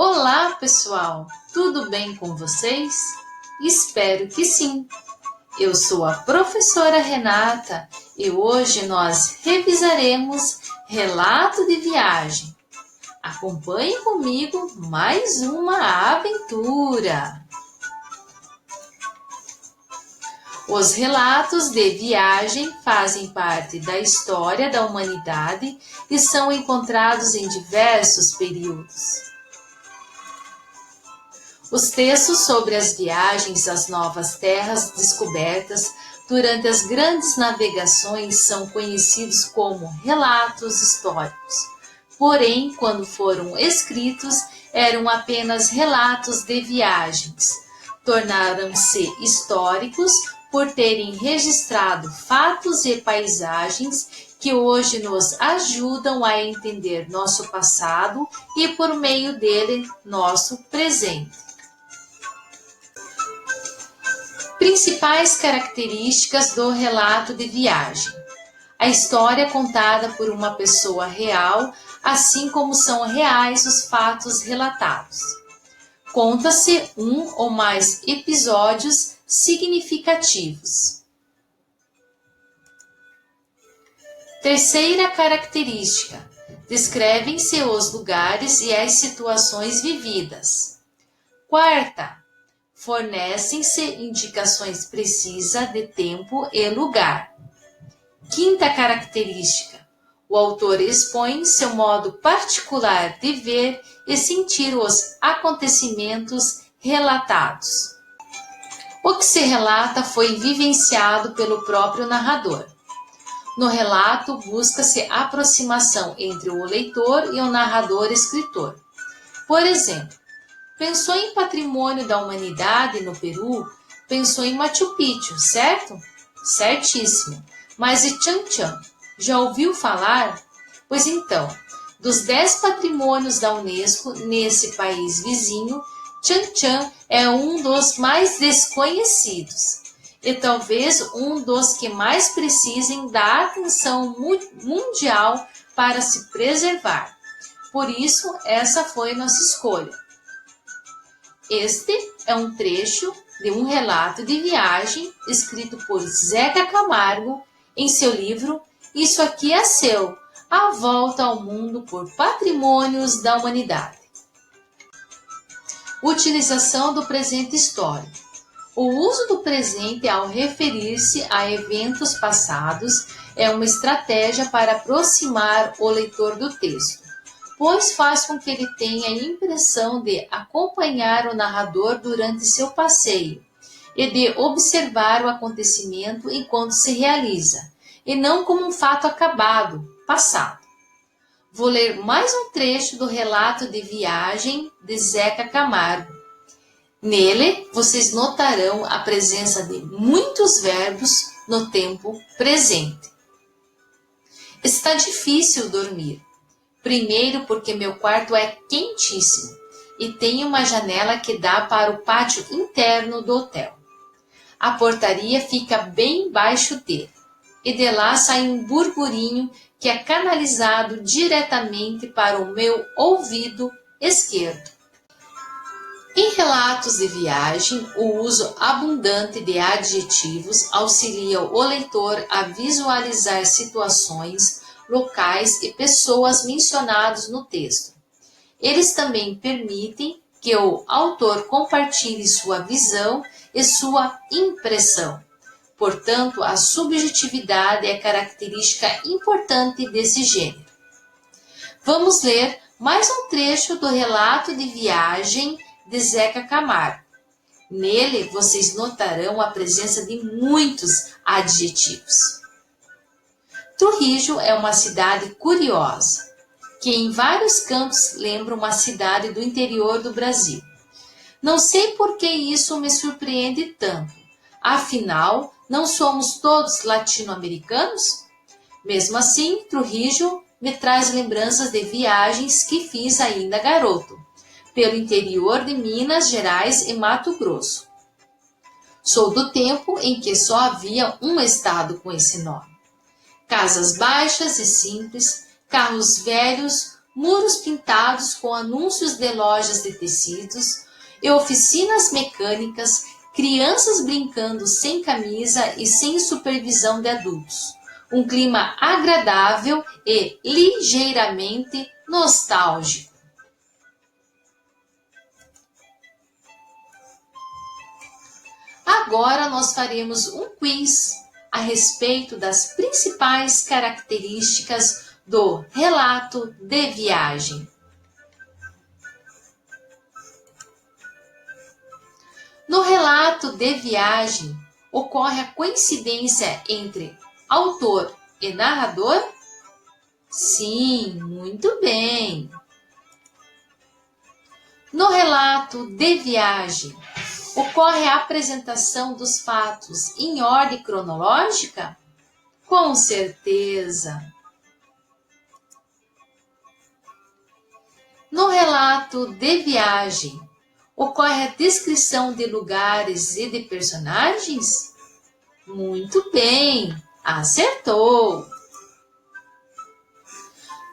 Olá, pessoal! Tudo bem com vocês? Espero que sim! Eu sou a professora Renata e hoje nós revisaremos Relato de Viagem. Acompanhe comigo mais uma aventura! Os relatos de viagem fazem parte da história da humanidade e são encontrados em diversos períodos. Os textos sobre as viagens às novas terras descobertas durante as grandes navegações são conhecidos como relatos históricos. Porém, quando foram escritos, eram apenas relatos de viagens. Tornaram-se históricos por terem registrado fatos e paisagens que hoje nos ajudam a entender nosso passado e, por meio dele, nosso presente. Principais características do relato de viagem. A história contada por uma pessoa real, assim como são reais os fatos relatados. Conta-se um ou mais episódios significativos. Terceira característica: descrevem-se os lugares e as situações vividas. Quarta: fornecem-se indicações precisas de tempo e lugar. Quinta característica: o autor expõe seu modo particular de ver e sentir os acontecimentos relatados. O que se relata foi vivenciado pelo próprio narrador. No relato, busca-se aproximação entre o leitor e o narrador-escritor. Por exemplo, pensou em patrimônio da humanidade no Peru, pensou em Machu Picchu, certo? Certíssimo. Mas e Chan Chan? Já ouviu falar? Pois então, dos 10 patrimônios da Unesco nesse país vizinho, Chan Chan é um dos mais desconhecidos e talvez um dos que mais precisem da atenção mundial para se preservar. Por isso, essa foi nossa escolha. Este é um trecho de um relato de viagem escrito por Zeca Camargo em seu livro Isso Aqui é Seu, A Volta ao Mundo por Patrimônios da Humanidade. Utilização do presente histórico. O uso do presente ao referir-se a eventos passados é uma estratégia para aproximar o leitor do texto, pois faz com que ele tenha a impressão de acompanhar o narrador durante seu passeio e de observar o acontecimento enquanto se realiza, e não como um fato acabado, passado. Vou ler mais um trecho do relato de viagem de Zeca Camargo. Nele, vocês notarão a presença de muitos verbos no tempo presente. Está difícil dormir. Primeiro porque meu quarto é quentíssimo e tem uma janela que dá para o pátio interno do hotel. A portaria fica bem embaixo dele e de lá sai um burburinho que é canalizado diretamente para o meu ouvido esquerdo. Em relatos de viagem, o uso abundante de adjetivos auxilia o leitor a visualizar situações, locais e pessoas mencionados no texto. Eles também permitem que o autor compartilhe sua visão e sua impressão. Portanto, a subjetividade é característica importante desse gênero. Vamos ler mais um trecho do relato de viagem de Zeca Camargo. Nele, vocês notarão a presença de muitos adjetivos. Trujillo é uma cidade curiosa, que em vários cantos lembra uma cidade do interior do Brasil. Não sei por que isso me surpreende tanto. Afinal, não somos todos latino-americanos? Mesmo assim, Trujillo me traz lembranças de viagens que fiz ainda garoto, pelo interior de Minas Gerais e Mato Grosso. Sou do tempo em que só havia um estado com esse nome. Casas baixas e simples, carros velhos, muros pintados com anúncios de lojas de tecidos e oficinas mecânicas, crianças brincando sem camisa e sem supervisão de adultos. Um clima agradável e ligeiramente nostálgico. Agora nós faremos um quiz a respeito das principais características do relato de viagem. No relato de viagem, ocorre a coincidência entre autor e narrador? Sim, muito bem. No relato de viagem, ocorre a apresentação dos fatos em ordem cronológica? Com certeza. No relato de viagem, ocorre a descrição de lugares e de personagens? Muito bem, acertou!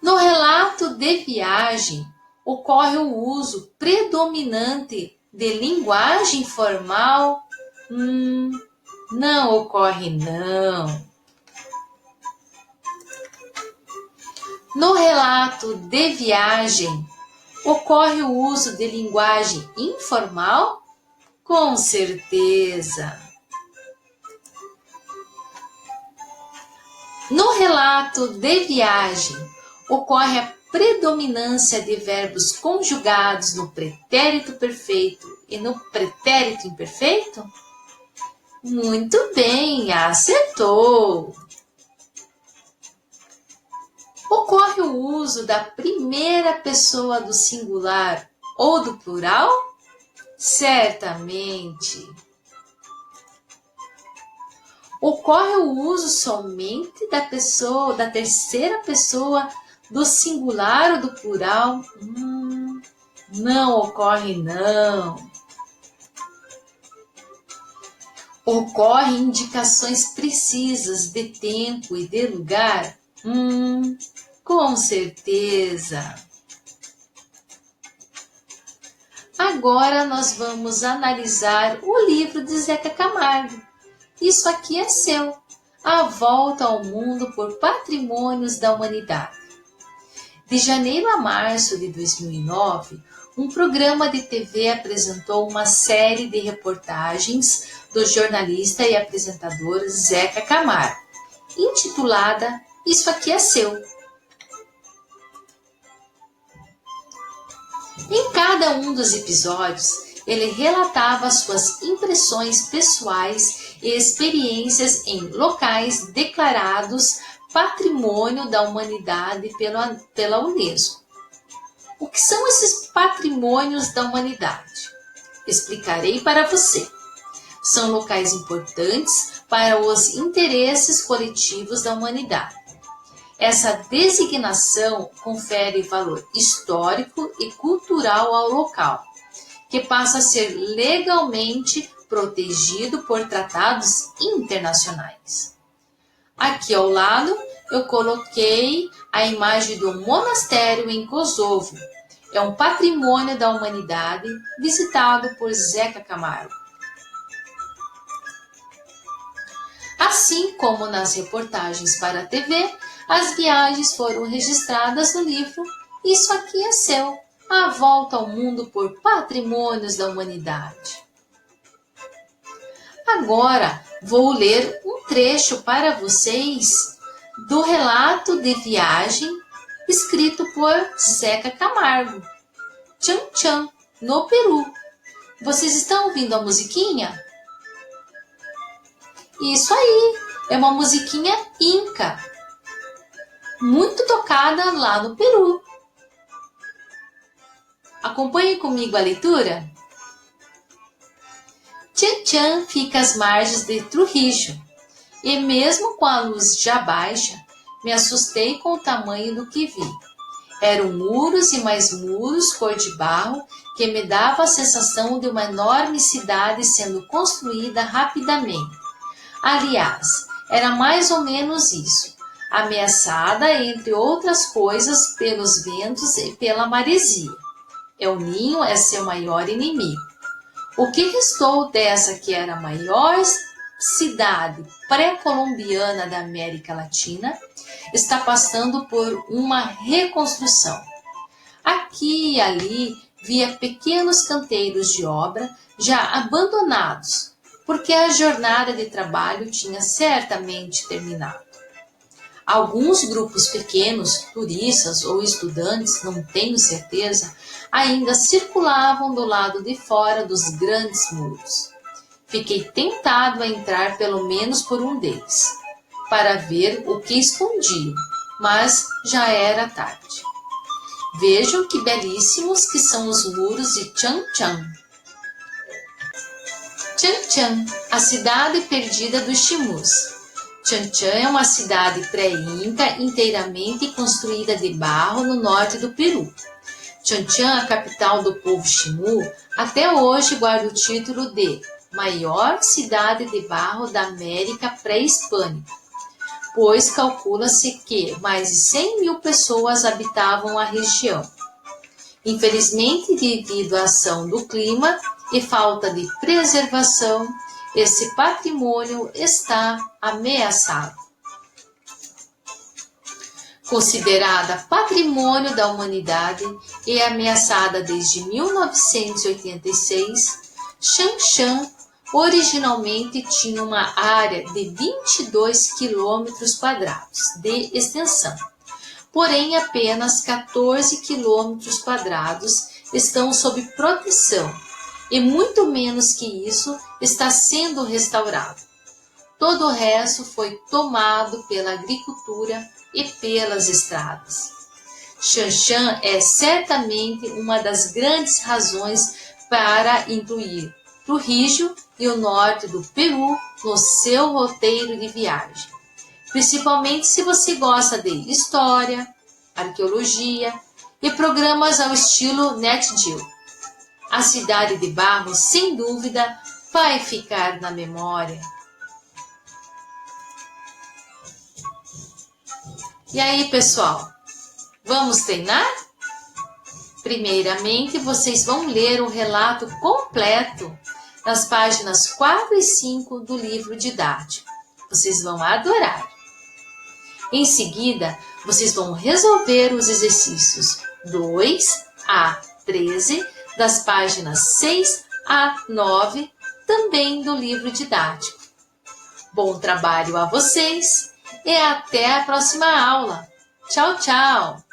No relato de viagem, ocorre o uso predominante de linguagem formal? Não ocorre não. No relato de viagem, ocorre o uso de linguagem informal? Com certeza. No relato de viagem, ocorre a predominância de verbos conjugados no pretérito perfeito e no pretérito imperfeito? Muito bem, acertou! Ocorre o uso da primeira pessoa do singular ou do plural? Certamente. Ocorre o uso somente da terceira pessoa do singular ou do plural? Não ocorre não. Ocorrem indicações precisas de tempo e de lugar? Com certeza. Agora nós vamos analisar o livro de Zeca Camargo. Isso aqui é seu. A Volta ao Mundo por Patrimônios da Humanidade. De janeiro a março de 2009, um programa de TV apresentou uma série de reportagens do jornalista e apresentador Zeca Camargo, intitulada Isso Aqui é Seu. Em cada um dos episódios, ele relatava suas impressões pessoais e experiências em locais declarados Patrimônio da Humanidade pela Unesco. O que são esses patrimônios da humanidade? Explicarei para você. São locais importantes para os interesses coletivos da humanidade. Essa designação confere valor histórico e cultural ao local, que passa a ser legalmente protegido por tratados internacionais. Aqui ao lado eu coloquei a imagem do monastério em Kosovo. É um patrimônio da humanidade visitado por Zeca Camargo. Assim como nas reportagens para a TV, as viagens foram registradas no livro Isso Aqui é Seu, a Volta ao Mundo por Patrimônios da Humanidade. Agora vou ler um trecho para vocês do relato de viagem escrito por Zeca Camargo, Tchan Tchan, no Peru. Vocês estão ouvindo a musiquinha? Isso aí, é uma musiquinha inca, muito tocada lá no Peru. Acompanhe comigo a leitura. Tchan Tchan fica às margens de Trujillo, e mesmo com a luz já baixa, me assustei com o tamanho do que vi. Eram muros e mais muros cor de barro que me dava a sensação de uma enorme cidade sendo construída rapidamente. Aliás, era mais ou menos isso. ameaçada, entre outras coisas, pelos ventos e pela maresia. El Ninho é seu maior inimigo. O que restou dessa que era a maior cidade pré-colombiana da América Latina está passando por uma reconstrução. Aqui e ali via pequenos canteiros de obra já abandonados, porque a jornada de trabalho tinha certamente terminado. Alguns grupos pequenos, turistas ou estudantes, não tenho certeza, ainda circulavam do lado de fora dos grandes muros. Fiquei tentado a entrar pelo menos por um deles, para ver o que escondiam, mas já era tarde. Vejam que belíssimos que são os muros de Chan Chan. Chan Chan, a cidade perdida dos Chimus. Chan Chan é uma cidade pré-inca inteiramente construída de barro no norte do Peru. Chan Chan, a capital do povo Chimu, até hoje guarda o título de maior cidade de barro da América pré-hispânica, pois calcula-se que mais de 100 mil pessoas habitavam a região. Infelizmente, devido à ação do clima e falta de preservação, esse patrimônio está ameaçado. Considerada patrimônio da humanidade e ameaçada desde 1986, Xanxan originalmente tinha uma área de 22 quilômetros quadrados de extensão, porém apenas 14 quilômetros quadrados estão sob proteção e muito menos que isso está sendo restaurado. Todo o resto foi tomado pela agricultura e pelas estradas. Xanxan é certamente uma das grandes razões para incluir Trujillo e o norte do Peru no seu roteiro de viagem, principalmente se você gosta de história, arqueologia e programas ao estilo Nat Geo. A cidade de barro, sem dúvida, vai ficar na memória. E aí, pessoal, vamos treinar? Primeiramente, vocês vão ler o relato completo nas páginas 4 e 5 do livro didático. Vocês vão adorar. Em seguida, vocês vão resolver os exercícios 2 a 13 das páginas 6 a 9 também do livro didático. Bom trabalho a vocês e até a próxima aula. Tchau, tchau!